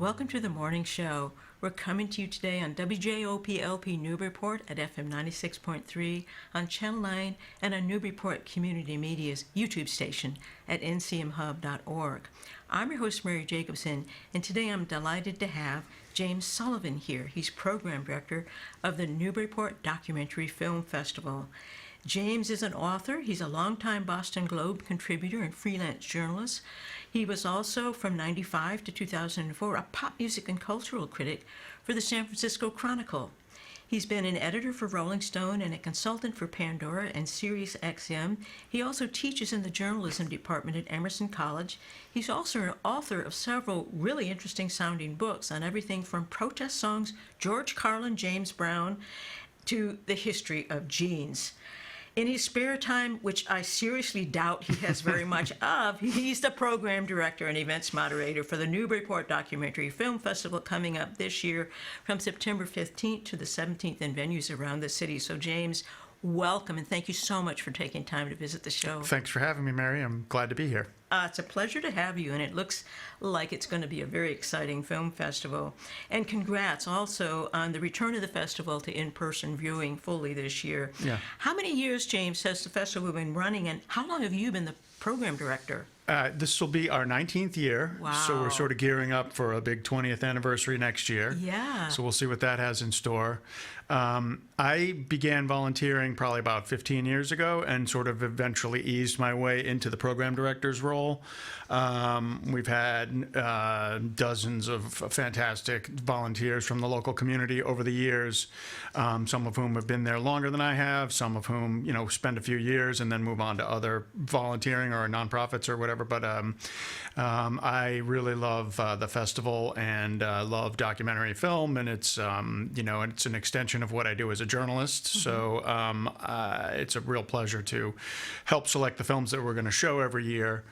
welcome to the morning show. We're coming to you today on WJOP-LP Newburyport at FM 96.3, on Channel 9, and on Newburyport Community Media's YouTube station at ncmhub.org. I'm your host, Mary Jacobsen, and today I'm delighted to have James Sullivan here. He's program director of the Newburyport Documentary Film Festival. James is an author. He's a longtime Boston Globe contributor and freelance journalist. He was also, from 1995 to 2004, a pop music and cultural critic for the San Francisco Chronicle. He's been an editor for Rolling Stone and a consultant for Pandora and Sirius XM. He also teaches in the journalism department at Emerson College. He's also an author of several really interesting sounding books on everything from protest songs, George Carlin, James Brown, to the history of jeans. In his spare time, which I seriously doubt he has very much of, he's the program director and events moderator for the Newburyport Documentary Film Festival coming up this year from September 15th to the 17th in venues around the city. So, James, welcome, and thank you so much for taking time to visit the show. Thanks for having me, Mary. I'm glad to be here. It's a pleasure to have you, and it looks like it's going to be a very exciting film festival. And congrats also on the return of the festival to in-person viewing fully this year. Yeah. How many years, James, has the festival been running, and how long have you been the program director? This will be our 19th year, Wow. So we're sort of gearing up for a big 20th anniversary next year. Yeah. So we'll see what that has in store. I began volunteering probably about 15 years ago and sort of eventually eased my way into the program director's role. We've had dozens of fantastic volunteers from the local community over the years, some of whom have been there longer than I have, some of whom, spend a few years and then move on to other volunteering or nonprofits or whatever. But I really love the festival and love documentary film, and it's it's an extension of what I do as a journalist. Mm-hmm. So it's a real pleasure to help select the films that we're going to show every year,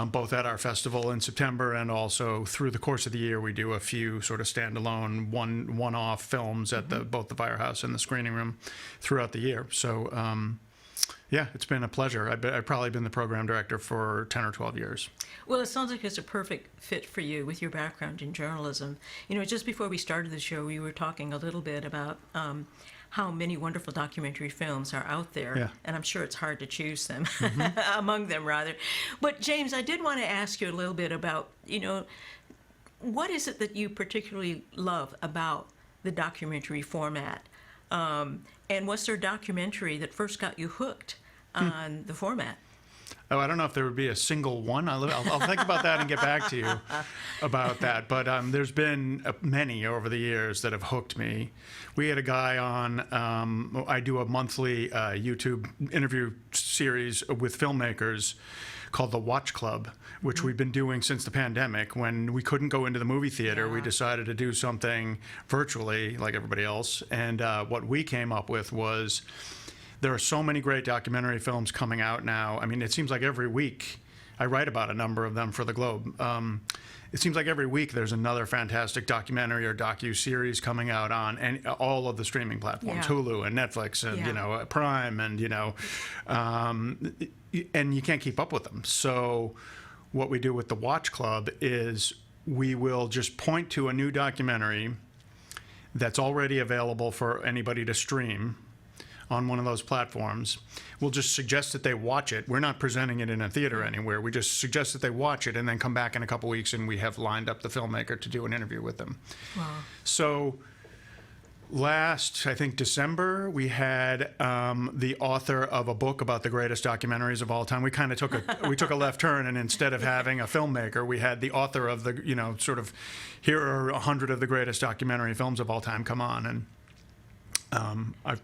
both at our festival in September and also through the course of the year. We do a few sort of standalone one-off films at both the firehouse and the screening room throughout the year. So yeah, it's been a pleasure. I've probably been the program director for 10 or 12 years. Well, it sounds like it's a perfect fit for you with your background in journalism. Just before we started the show, we were talking a little bit about how many wonderful documentary films are out there, yeah. And I'm sure it's hard to choose them, among them, rather. But, James, I did want to ask you a little bit about, what is it that you particularly love about the documentary format? And what's there a documentary that first got you hooked on the format? Oh, I don't know if there would be a single one. I'll think about that and get back to you about that. But there's been many over the years that have hooked me. We had a guy on, I do a monthly YouTube interview series with filmmakers called The Watch Club, which we've been doing since the pandemic. When we couldn't go into the movie theater, we decided to do something virtually like everybody else. And what we came up with was, there are so many great documentary films coming out now. I mean, it seems like every week, I write about a number of them for the Globe. It seems like every week there's another fantastic documentary or docu-series coming out on all of the streaming platforms, Hulu and Netflix and, Prime and, and you can't keep up with them. So what we do with the Watch Club is we will just point to a new documentary that's already available for anybody to stream on one of those platforms. We'll just suggest that they watch it. We're not presenting it in a theater anywhere. We just suggest that they watch it and then come back in a couple weeks and we have lined up the filmmaker to do an interview with them. Wow. So last, I think, December, we had the author of a book about the greatest documentaries of all time. We kind of took a left turn, and instead of having a filmmaker, we had the author of the, sort of, here are 100 of the greatest documentary films of all time come on. And I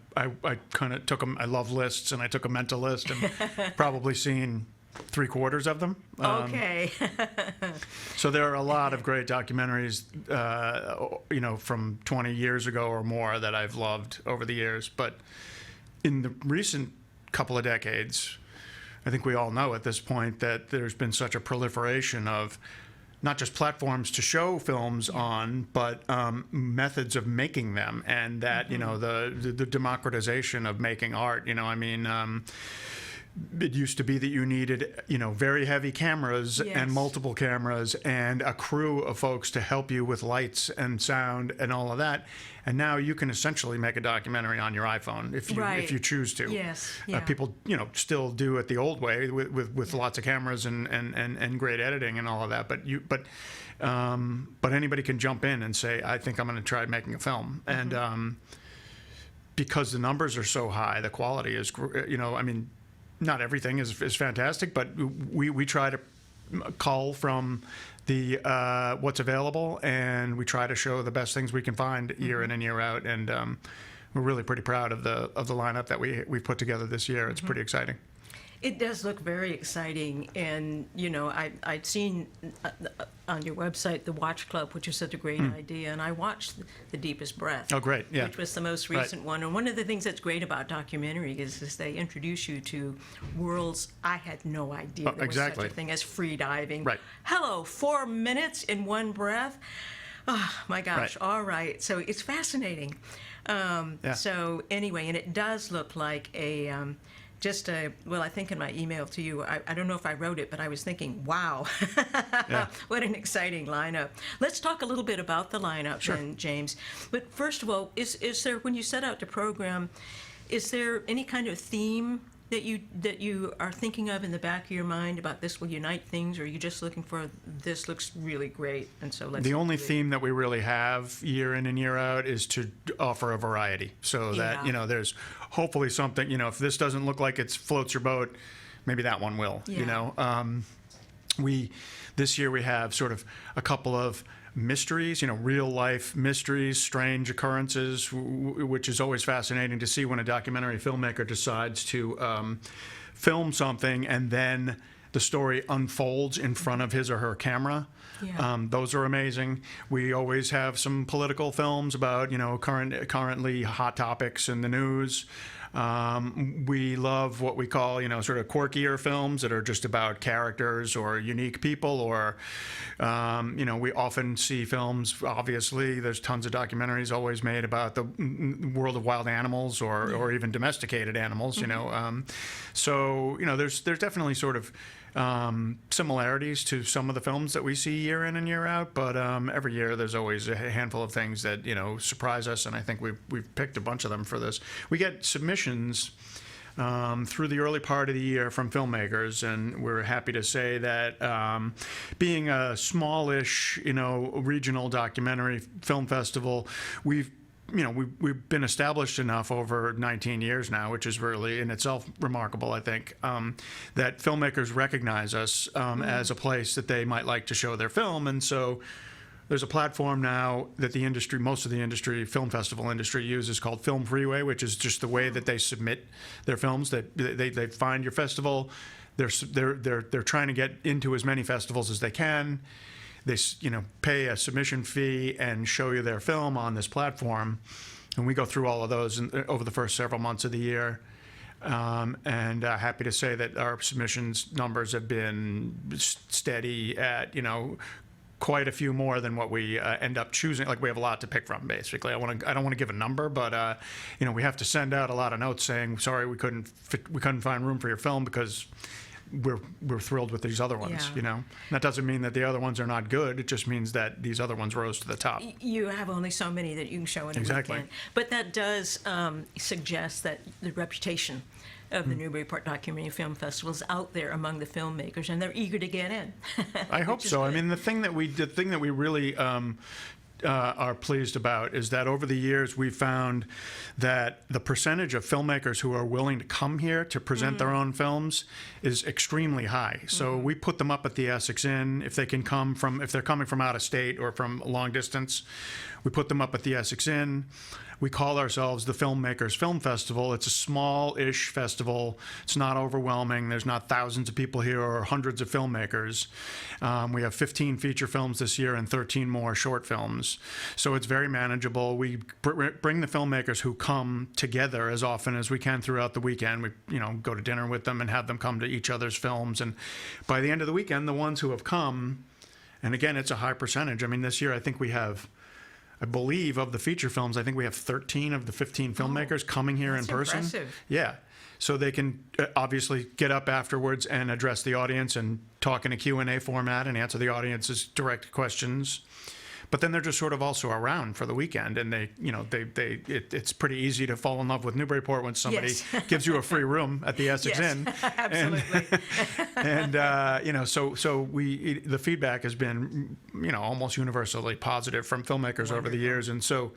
kind of took them. I love lists, and I took a mental list and probably seen 3/4 of them. Okay. So there are a lot of great documentaries, from 20 years ago or more that I've loved over the years. But in the recent couple of decades, I think we all know at this point that there's been such a proliferation of not just platforms to show films on, but methods of making them, and that the democratization of making art. it used to be that you needed, very heavy cameras Yes. and multiple cameras and a crew of folks to help you with lights and sound and all of that. And now you can essentially make a documentary on your iPhone if you choose to. Yes. Yeah. People, still do it the old way with lots of cameras and great editing and all of that. But anybody can jump in and say, I think I'm going to try making a film. Mm-hmm. And because the numbers are so high, the quality is, not everything is fantastic, but we try to cull from the what's available, and we try to show the best things we can find year in and year out. And we're really pretty proud of the lineup that we put together this year. It's pretty exciting. It does look very exciting, and I'd seen on your website the Watch Club, which is such a great idea, and I watched The Deepest Breath. Oh, great! Yeah, which was the most recent one. And one of the things that's great about documentary is they introduce you to worlds I had no idea there was such a thing as free diving. Right. Hello, 4 minutes in one breath. Oh my gosh! Right. All right, so it's fascinating. So anyway, and it does look like a. I think in my email to you, I don't know if I wrote it, but I was thinking, wow, what an exciting lineup. Let's talk a little bit about the lineup then, James. But first of all, is there, when you set out the program, is there any kind of theme that you are thinking of in the back of your mind about this will unite things, or are you just looking for this looks really great, and so let's the only do it? theme that we really have year in and year out is to offer a variety, so that there's hopefully something, if this doesn't look like it floats your boat, maybe that one will. This year we have sort of a couple of mysteries, real life mysteries, strange occurrences, which is always fascinating to see when a documentary filmmaker decides to film something and then the story unfolds in front of his or her camera. Yeah. Those are amazing. We always have some political films about, currently hot topics in the news. We love what we call, sort of quirkier films that are just about characters or unique people, or, we often see films, obviously, there's tons of documentaries always made about the world of wild animals or even domesticated animals, So, there's definitely sort of similarities to some of the films that we see year in and year out, but every year there's always a handful of things that surprise us, and I think we've picked a bunch of them for this. We get submissions through the early part of the year from filmmakers, and we're happy to say that being a smallish regional documentary film festival, we've been established enough over 19 years now, which is really in itself remarkable, I think, that filmmakers recognize us as a place that they might like to show their film. And so there's a platform now that the industry, most of the industry, film festival industry, uses called Film Freeway, which is just the way that they submit their films. That they find your festival. They're trying to get into as many festivals as they can. They pay a submission fee and show you their film on this platform, and we go through all of those over the first several months of the year. And happy to say that our submissions numbers have been steady at quite a few more than what we end up choosing. Like, we have a lot to pick from, basically. I don't want to give a number, but we have to send out a lot of notes saying, sorry, we couldn't find room for your film because we're thrilled with these other ones. That doesn't mean that the other ones are not good. It just means that these other ones rose to the top. You have only so many that you can show in a weekend. But that does suggest that the reputation of the Newburyport Documentary Film Festival is out there among the filmmakers, and they're eager to get in. I hope so. I mean, the thing that we really are pleased about is that over the years we've found that the percentage of filmmakers who are willing to come here to present their own films is extremely high. So we put them up at the Essex Inn. If they're coming from out of state or from a long distance, we put them up at the Essex Inn. We call ourselves the Filmmakers Film Festival. It's a small-ish festival. It's not overwhelming. There's not thousands of people here or hundreds of filmmakers. We have 15 feature films this year and 13 more short films. So it's very manageable. We bring the filmmakers who come together as often as we can throughout the weekend. We go to dinner with them and have them come to each other's films. And by the end of the weekend, the ones who have come, and again, it's a high percentage. I mean, this year I think we have I believe of the feature films, I think we have 13 of the 15 filmmakers coming here in that's person. impressive. Yeah. So they can obviously get up afterwards and address the audience and talk in a Q&A format and answer the audience's direct questions. But then they're just sort of also around for the weekend, and it's pretty easy to fall in love with Newburyport when somebody Yes. gives you a free room at the Essex Yes, Inn. absolutely. And the feedback has been almost universally positive from filmmakers over the years, and so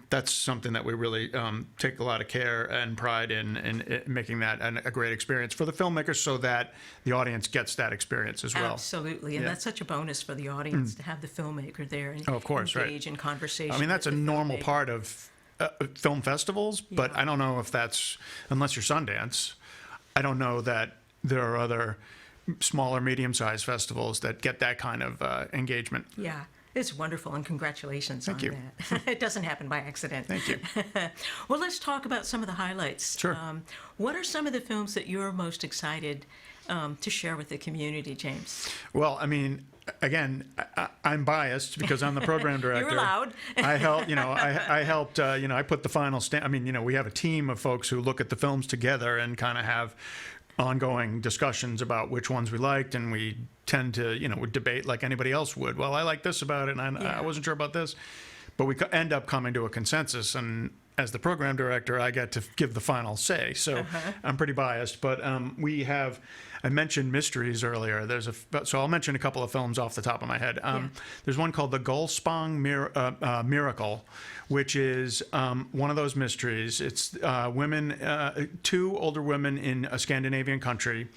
that's something that we really take a lot of care and pride in making that a great experience for the filmmakers, so that the audience gets that experience as well. Absolutely, and Yeah. that's such a bonus for the audience to have the filmmaker there and of course, right. engage in conversation. I mean, that's a with the normal filmmaker. part of film festivals, but Yeah. I don't know if that's, unless you're Sundance, I don't know that there are other smaller, medium-sized festivals that get that kind of engagement. Yeah, it's wonderful, and congratulations Thank on you. that. It doesn't happen by accident. Thank you. Well, let's talk about some of the highlights. Sure. What are some of the films that you're most excited to share with the community, James? Well, I mean, again, I'm biased because I'm the program director. You're allowed. I helped, I helped, I put the final stamp. I mean, we have a team of folks who look at the films together and kind of have ongoing discussions about which ones we liked, and we tend to, we debate like anybody else would. Well, I like this about it, and I wasn't sure about this. But we end up coming to a consensus, and as the program director, I get to give the final say. So I'm pretty biased. But I mentioned mysteries earlier. So I'll mention a couple of films off the top of my head. There's one called The Gulspong Miracle, which is one of those mysteries. It's two older women in a Scandinavian country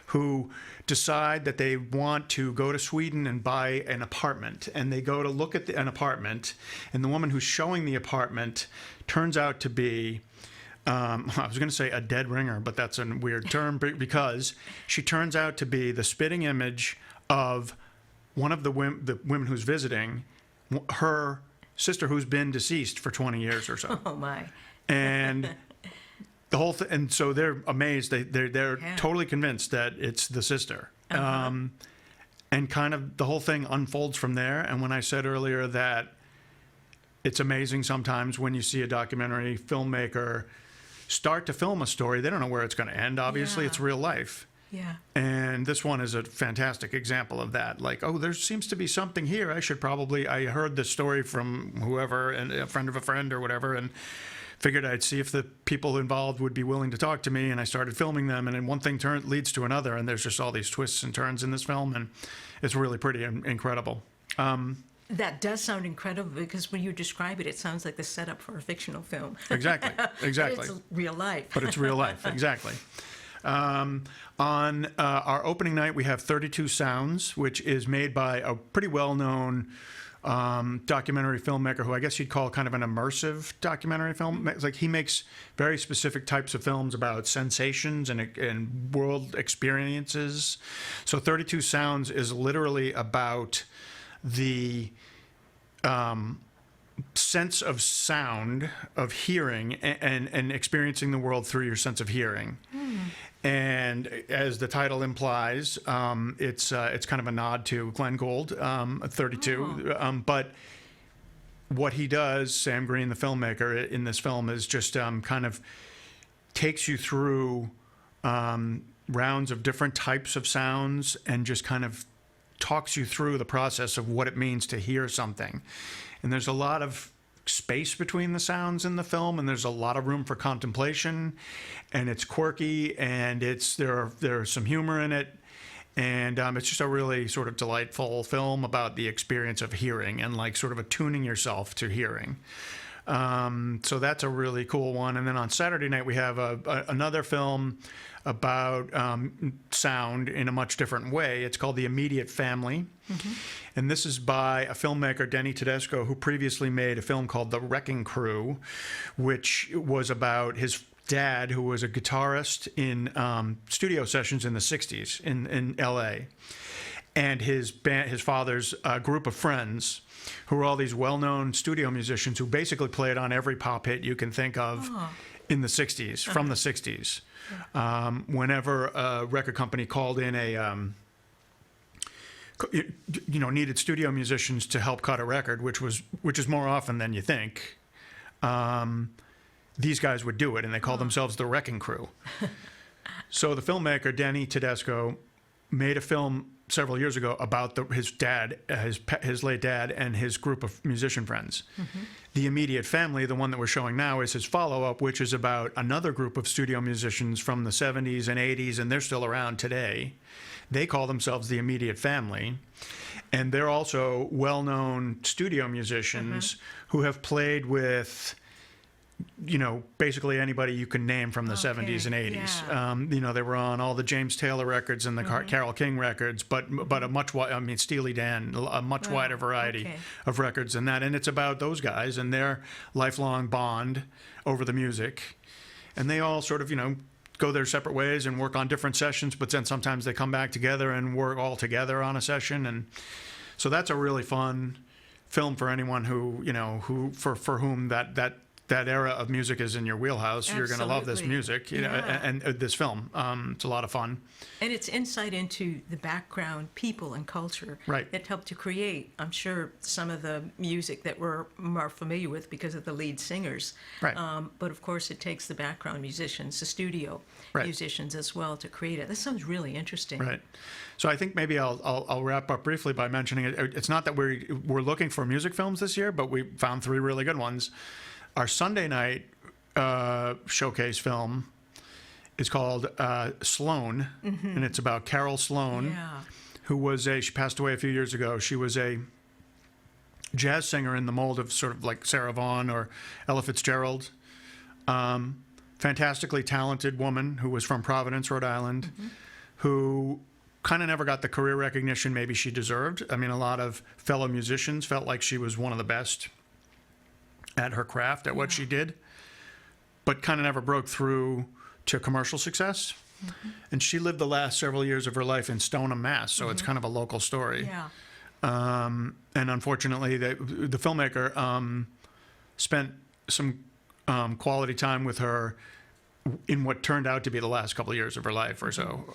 who decide that they want to go to Sweden and buy an apartment. And they go to look at an apartment, and the woman who's showing the apartment turns out to be, I was going to say a dead ringer, but that's a weird term, because she turns out to be the spitting image of one of the women who's visiting, her sister who's been deceased for 20 years or so. Oh, my. And the whole thing, and so they're amazed. They're totally convinced that it's the sister. And kind of the whole thing unfolds from there. And when I said earlier that it's amazing sometimes when you see a documentary filmmaker start to film a story, they don't know where it's going to end. Obviously, Yeah. it's real life. Yeah. And this one is a fantastic example of that. Like, oh, there seems to be something here. I heard this story from whoever, and a friend of a friend or whatever, and figured I'd see if the people involved would be willing to talk to me, and I started filming them, and then one thing leads to another, and there's just all these twists and turns in this film, and it's really pretty incredible. That does sound incredible, because when you describe it, it sounds like the setup for a fictional film. Exactly. It's real life. But it's real life, exactly. On our opening night, we have 32 Sounds, which is made by a pretty well-known documentary filmmaker who I guess you'd call kind of an immersive documentary film. It's like he makes very specific types of films about sensations and world experiences. So 32 Sounds is literally about the sense of sound, of hearing, and experiencing the world through your sense of hearing. And as the title implies, it's kind of a nod to Glenn Gould, 32. But what he does, Sam Green, the filmmaker, in this film is just kind of takes you through rounds of different types of sounds and just kind of talks you through the process of what it means to hear something. And there's a lot of space between the sounds in the film, and there's a lot of room for contemplation, and it's quirky, and there's some humor in it, and it's just a really sort of delightful film about the experience of hearing and like sort of attuning yourself to hearing. So that's a really cool one. And then on Saturday night we have another film about sound in a much different way. It's called The Immediate Family. And this is by a filmmaker, Denny Tedesco, who previously made a film called The Wrecking Crew, which was about his dad, who was a guitarist in studio sessions in the 60s in L.A., and his father's group of friends, who were all these well-known studio musicians who basically played on every pop hit you can think of in the 60s, from the 60s. Whenever a record company called in a needed studio musicians to help cut a record, which is more often than you think. These guys would do it, and they call themselves the Wrecking Crew. So the filmmaker, Denny Tedesco, made a film several years ago about his dad, his late dad, and his group of musician friends. The Immediate Family, the one that we're showing now, is his follow-up, which is about another group of studio musicians from the 70s and 80s, and they're still around today. They call themselves the Immediate Family, and they're also well-known studio musicians who have played with basically anybody you can name from the 70s and 80s. Yeah. They were on all the James Taylor records and the Carole King records, but a much Steely Dan, a much wider variety of records than that. And it's about those guys and their lifelong bond over the music. And they all sort of, go their separate ways and work on different sessions, but then sometimes they come back together and work all together on a session. And so that's a really fun film for anyone who for whom that era of music is in your wheelhouse. Absolutely. You're going to love this music, and this film. It's a lot of fun. And it's insight into the background, people, and culture that helped to create, I'm sure, some of the music that we're more familiar with because of the lead singers. Right. But of course, it takes the background musicians, the studio musicians as well, to create it. This sounds really interesting. Right. So I think maybe I'll wrap up briefly by mentioning it. It's not that we're looking for music films this year, but we found 3 really good ones. Our Sunday night showcase film is called Sloane, and it's about Carol Sloane, who she passed away a few years ago. She was a jazz singer in the mold of sort of like Sarah Vaughan or Ella Fitzgerald. Fantastically talented woman who was from Providence, Rhode Island, who kind of never got the career recognition maybe she deserved. I mean, a lot of fellow musicians felt like she was one of the best at her craft, at what she did, but kind of never broke through to commercial success. And she lived the last several years of her life in Stoneham, Mass, so it's kind of a local story. And unfortunately, the filmmaker spent some quality time with her in what turned out to be the last couple of years of her life or so.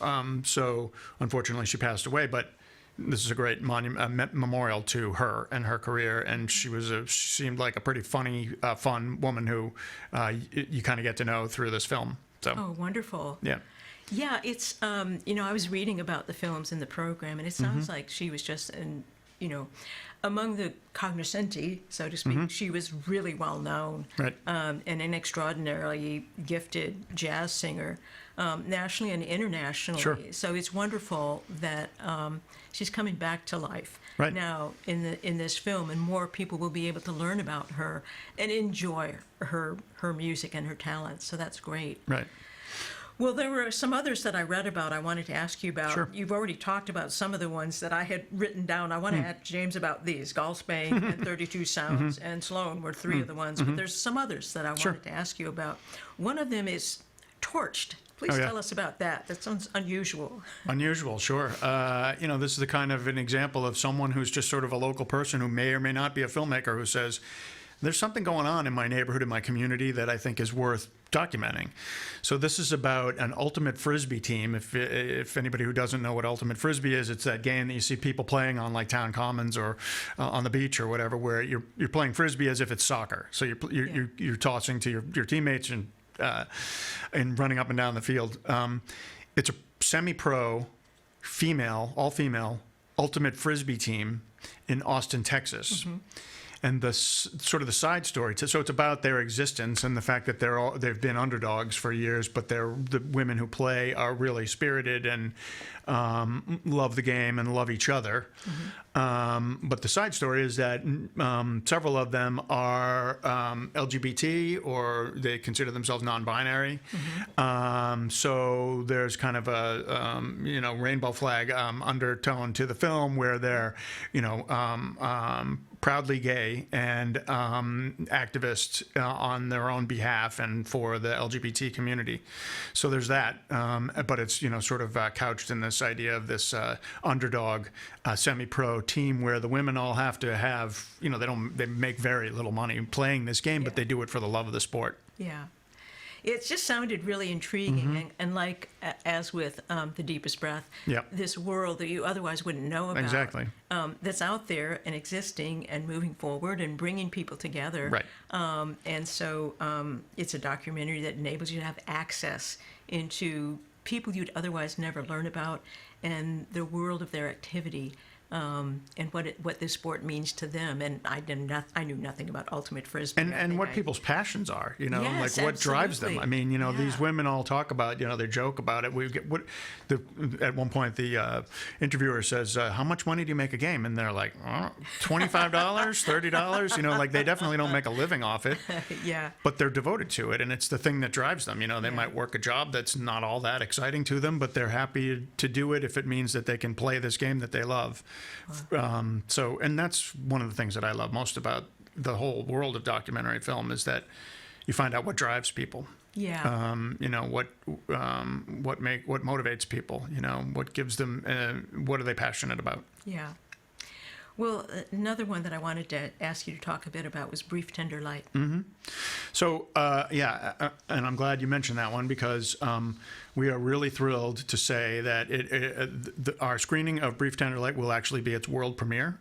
So unfortunately, she passed away, but this is a great memorial to her and her career, and she seemed like a pretty funny, fun woman who you kind of get to know through this film. So. Oh, wonderful. Yeah. Yeah, it's, I was reading about the films in the program, and it sounds like she was just, among the cognoscenti, so to speak, she was really well known. Right. And an extraordinarily gifted jazz singer, nationally and internationally. Sure. So it's wonderful that she's coming back to life now in this film, and more people will be able to learn about her and enjoy her music and her talent. So that's great. Right. Well, there were some others that I read about I wanted to ask you about. Sure. You've already talked about some of the ones that I had written down. I want to ask James about these. Gulfspan and 32 Sounds and Sloane were 3 of the ones, but there's some others that I wanted to ask you about. One of them is Torched. Please tell us about that. That sounds unusual. Unusual, sure. This is the kind of an example of someone who's just sort of a local person who may or may not be a filmmaker who says, there's something going on in my neighborhood, in my community that I think is worth documenting. So this is about an ultimate frisbee team. If anybody who doesn't know what ultimate frisbee is, it's that game that you see people playing on like town commons or on the beach or whatever, where you're playing frisbee as if it's soccer. So you're tossing to your teammates and running up and down the field. It's a semi-pro, all female ultimate frisbee team in Austin, Texas. And the sort of the side story, so it's about their existence and the fact that they've been underdogs for years, but the women who play are really spirited and love the game and love each other. But the side story is that several of them are LGBT, or they consider themselves non-binary. So there's kind of a rainbow flag undertone to the film where they're proudly gay and activists on their own behalf and for the LGBT community. So there's that, but it's sort of couched in this idea of this underdog semi-pro team where the women all have to have they make very little money playing this game, but they do it for the love of the sport. Yeah. It just sounded really intriguing, and like as with The Deepest Breath, Yep. this world that you otherwise wouldn't know about, Exactly. That's out there and existing and moving forward and bringing people together. Right. And so it's a documentary that enables you to have access into people you'd otherwise never learn about and the world of their activity. And what this sport means to them, and I knew nothing about ultimate frisbee. And what people's passions are, Yes, like what drives them. absolutely. I mean, Yeah. these women all talk about, they joke about it. At one point, the interviewer says, "How much money do you make a game?" And they're like, $25, $30. Like they definitely don't make a living off it. Yeah. But they're devoted to it, and it's the thing that drives them. They might work a job that's not all that exciting to them, but they're happy to do it if it means that they can play this game that they love. And that's one of the things that I love most about the whole world of documentary film is that you find out what drives people. Yeah. What motivates people. What gives them. What are they passionate about? Yeah. Well, another one that I wanted to ask you to talk a bit about was Brief Tender Light. So, and I'm glad you mentioned that one because we are really thrilled to say that our screening of Brief Tender Light will actually be its world premiere,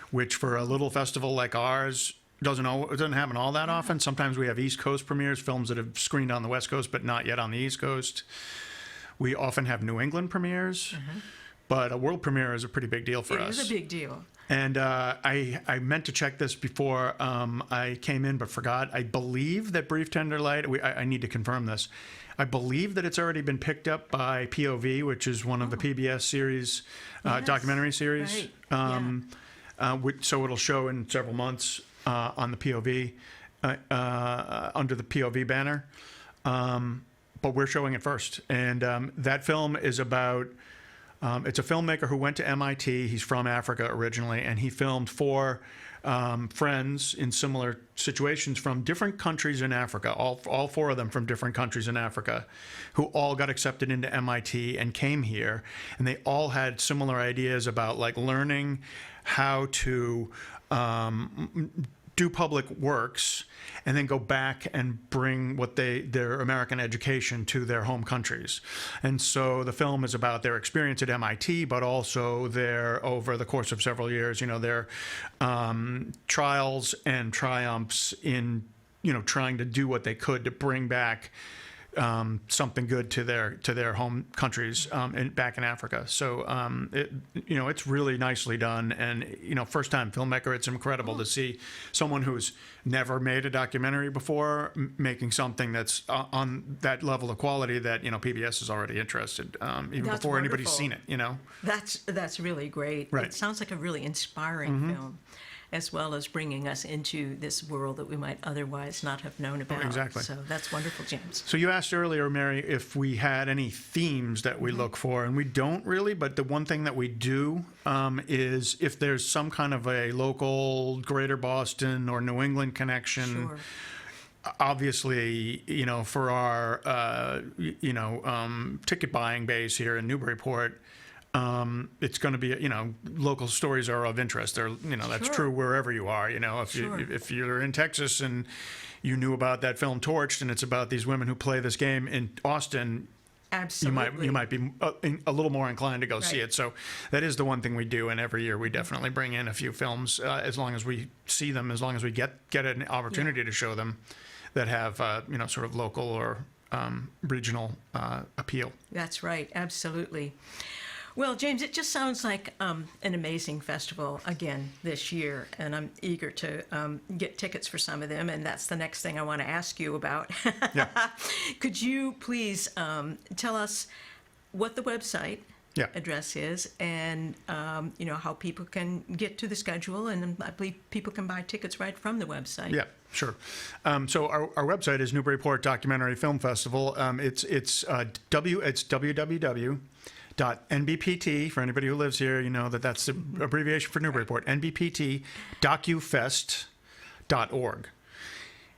which for a little festival like ours doesn't happen all that often. Sometimes we have East Coast premieres, films that have screened on the West Coast but not yet on the East Coast. We often have New England premieres, but a world premiere is a pretty big deal for us. It is a big deal. And I meant to check this before I came in, but forgot. I believe that Brief Tender Light, I need to confirm this. I believe that it's already been picked up by POV, which is one of the PBS series, documentary series. Right. So it'll show in several months on the POV, under the POV banner. But we're showing it first. And that film is about... it's a filmmaker who went to MIT. He's from Africa originally, and he filmed 4 friends in similar situations from different countries in Africa, all 4 of them from different countries in Africa, who all got accepted into MIT and came here. And they all had similar ideas about like learning how to do public works and then go back and bring their American education to their home countries. And so the film is about their experience at MIT, but also over the course of several years, their trials and triumphs in, trying to do what they could to bring back something good to their home countries back in Africa. So it's really nicely done, and first time filmmaker, it's incredible to see someone who's never made a documentary before making something that's on that level of quality that PBS is already interested even That's before anybody's wonderful. seen it. That's really great. Right. It sounds like a really inspiring film, as well as bringing us into this world that we might otherwise not have known about. Exactly. So that's wonderful, James. So you asked earlier, Mary, if we had any themes that we look for, and we don't really, but the one thing that we do is if there's some kind of a local Greater Boston or New England connection. Sure. Obviously, for our, ticket buying base here in Newburyport, it's going to be, local stories are of interest. That's Sure. true wherever you are. Sure. If you're in Texas and you knew about that film Torched, and it's about these women who play this game in Austin, Absolutely. you might be a little more inclined to go see Right. it. So that is the one thing we do, and every year we definitely bring in a few films as long as we see them, as long as we get an opportunity to show them that have sort of local or regional appeal. That's right. Absolutely. Well, James, it just sounds like an amazing festival again this year, and I'm eager to get tickets for some of them, and that's the next thing I want to ask you about. Yeah. Could you please tell us what the website Yeah. address is, and how people can get to the schedule, and I believe people can buy tickets right from the website. Yeah, sure. So our website is Newburyport Documentary Film Festival. It's www.nbpt, for anybody who lives here, that's the abbreviation for Newburyport, nbpt.docufest.org.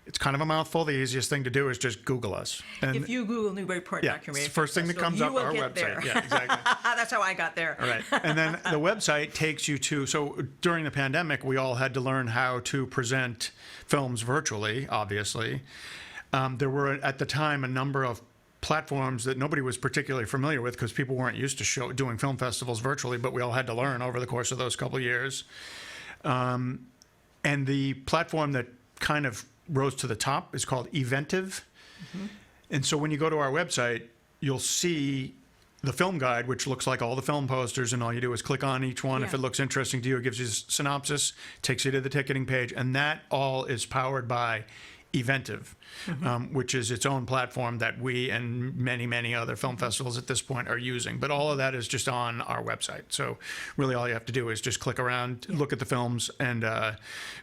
It's kind of a mouthful. The easiest thing to do is just Google us. And If you Google Newburyport yeah, Documentary it's the first thing that comes you up, will our get website. there. Yeah, exactly. That's how I got there. All right. And then the website takes you to, so during the pandemic, we all had to learn how to present films virtually, obviously. there were at the time a number of platforms that nobody was particularly familiar with because people weren't used to doing film festivals virtually, but we all had to learn over the course of those couple of years. And the platform that kind of rose to the top is called Eventive. And so when you go to our website, you'll see the film guide, which looks like all the film posters, and all you do is click on each one. If it looks interesting to you, it gives you a synopsis, takes you to the ticketing page, and that all is powered by Eventive, which is its own platform that we and many, many other film festivals at this point are using. But all of that is just on our website. So really all you have to do is just click around, look at the films, and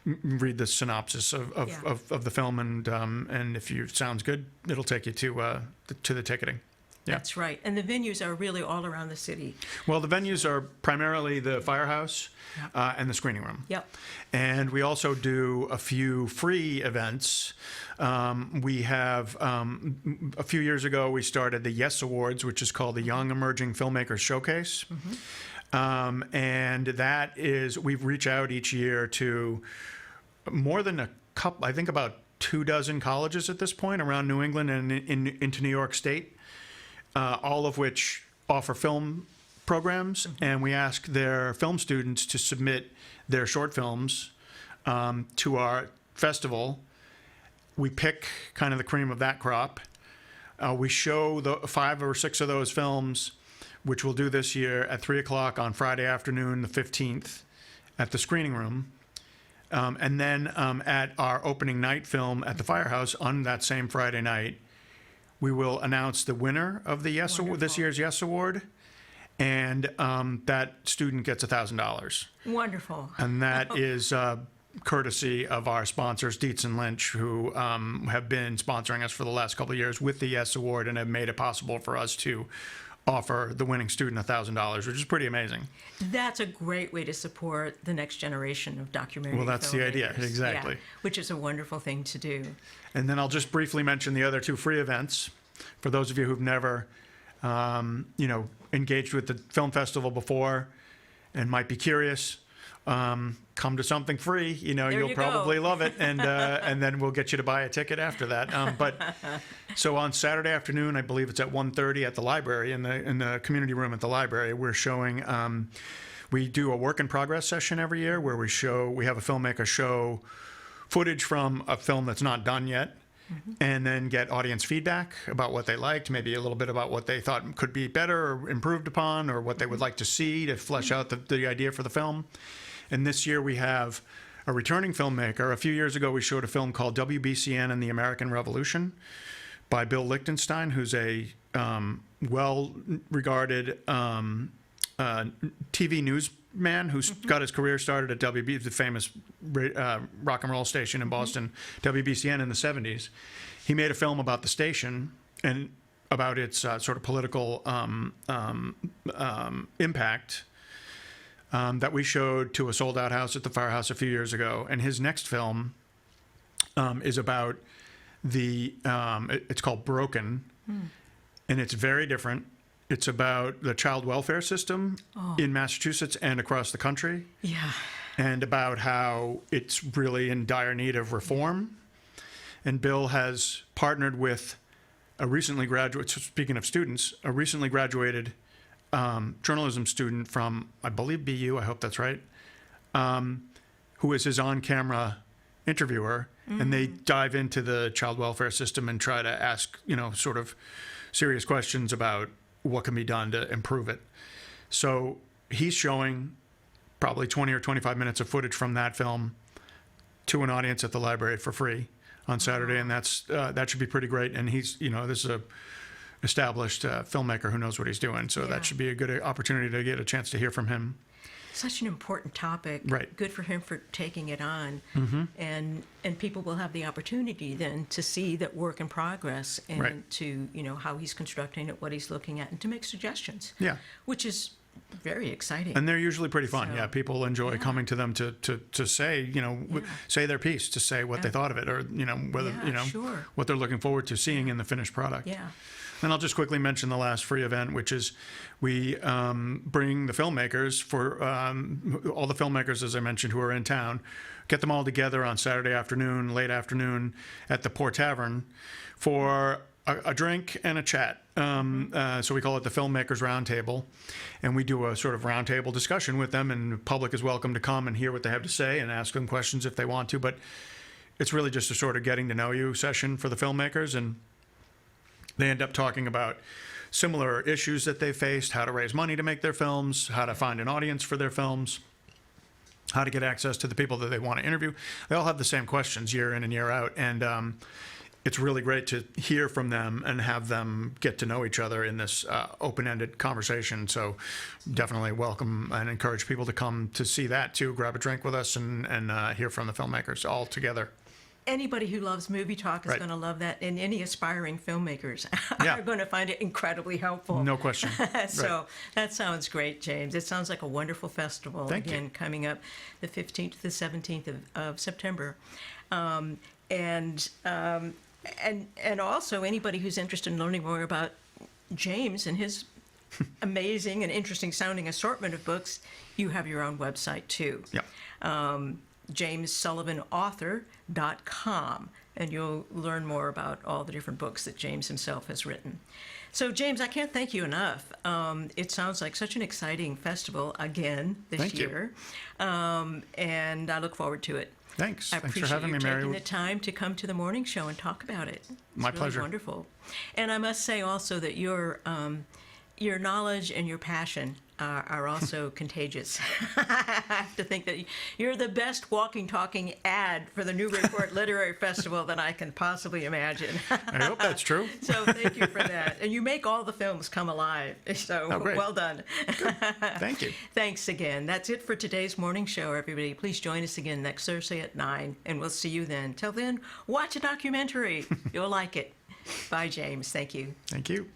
read the synopsis of the film. And if you sounds good, it'll take you to the ticketing. Yeah. That's right. And the venues are really all around the city. Well, the venues are primarily the firehouse and the screening room. Yep. And we also do a few free events. We have, a few years ago, we started the YES Awards, which is called the Young Emerging Filmmakers Showcase. And that is, we reach out each year to more than a couple, I think about 24 colleges at this point around New England and into New York State. All of which offer film programs, and we ask their film students to submit their short films to our festival. We pick kind of the cream of that crop. We show the 5 or 6 of those films, which we'll do this year at 3 o'clock on Friday afternoon, the 15th, at the screening room. And then at our opening night film at the Firehouse on that same Friday night, we will announce the winner of the this year's YES Award, and that student gets $1,000. Wonderful. And that is courtesy of our sponsors, Dietz and Lynch, who have been sponsoring us for the last couple of years with the YES Award and have made it possible for us to offer the winning student $1,000, which is pretty amazing. That's a great way to support the next generation of documentary Well, that's the idea, filmmakers. exactly. Yeah, which is a wonderful thing to do. And then I'll just briefly mention the other 2 free events. For those of you who've never, engaged with the film festival before and might be curious, come to something free. You'll probably love it, and then we'll get you to buy a ticket after that. But so on Saturday afternoon, I believe it's at 1:30 at the library in the community room at the library. We're showing. We do a work in progress session every year where we have a filmmaker show footage from a film that's not done yet, and then get audience feedback about what they liked, maybe a little bit about what they thought could be better or improved upon, or what they would like to see to flesh out the idea for the film. And this year we have a returning filmmaker. A few years ago we showed a film called WBCN and the American Revolution by Bill Lichtenstein, who's a well-regarded TV newsman who's got his career started at WB, the famous rock and roll station in Boston, WBCN in the 70s. He made a film about the station and about its sort of political impact that we showed to a sold-out house at the Firehouse a few years ago. And his next film is about it's called Broken, and it's very different. It's about the child welfare system in Massachusetts and across the country. Yeah. And about how it's really in dire need of reform. And Bill has partnered with a recently graduated journalism student from, I believe, BU, I hope that's right, who is his on-camera interviewer. And they dive into the child welfare system and try to ask, sort of serious questions about what can be done to improve it. So he's showing probably 20 or 25 minutes of footage from that film to an audience at the library for free on Saturday, and that should be pretty great. And he's, this is a established filmmaker who knows what he's doing, so that should be a good opportunity to get a chance to hear from him. Such an important topic. Right. Good for him for taking it on. And people will have the opportunity then to see that work in progress and to, how he's constructing it, what he's looking at, and to make suggestions. Yeah. Which is very exciting. And they're usually pretty fun. So, Yeah, people enjoy coming to them to say, say their piece, to say what they thought of it, or whether sure. what they're looking forward to seeing in the finished product. Yeah. And I'll just quickly mention the last free event, which is we bring the filmmakers for all the filmmakers, as I mentioned, who are in town, get them all together on Saturday afternoon, late afternoon, at the Port Tavern for a drink and a chat. So we call it the Filmmakers Roundtable, and we do a sort of roundtable discussion with them, and the public is welcome to come and hear what they have to say and ask them questions if they want to. But it's really just a sort of getting to know you session for the filmmakers, and they end up talking about similar issues that they faced, how to raise money to make their films, how to find an audience for their films, how to get access to the people that they want to interview. They all have the same questions year in and year out, and it's really great to hear from them and have them get to know each other in this open-ended conversation. So definitely welcome and encourage people to come to see that too, grab a drink with us and hear from the filmmakers all together. Anybody who loves movie talk is Right. going to love that, and any aspiring filmmakers Yeah. are going to find it incredibly helpful. No question. So Right. that sounds great, James. It sounds like a wonderful festival. Thank you. Again, coming up the 15th to the 17th of September. And also anybody who's interested in learning more about James and his amazing and interesting sounding assortment of books, you have your own website too. Yeah. JamesSullivanAuthor.com, and you'll learn more about all the different books that James himself has written. So, James, I can't thank you enough. It sounds like such an exciting festival again this Thank you. year, and I look forward to it. Thanks. I Thanks appreciate for having you me, Mary. taking the time to come to the morning show and talk about it. It's My really pleasure. Wonderful. And I must say also that your knowledge and your passion are also contagious. I have to think that you're the best walking, talking ad for the Newburyport Literary Festival that I can possibly imagine. I hope that's true. So thank you for that. And you make all the films come alive. So great. well done. Thank you. Thanks again. That's it for today's morning show, everybody. Please join us again next Thursday at 9, and we'll see you then. Till then, watch a documentary. You'll like it. Bye, James. Thank you. Thank you.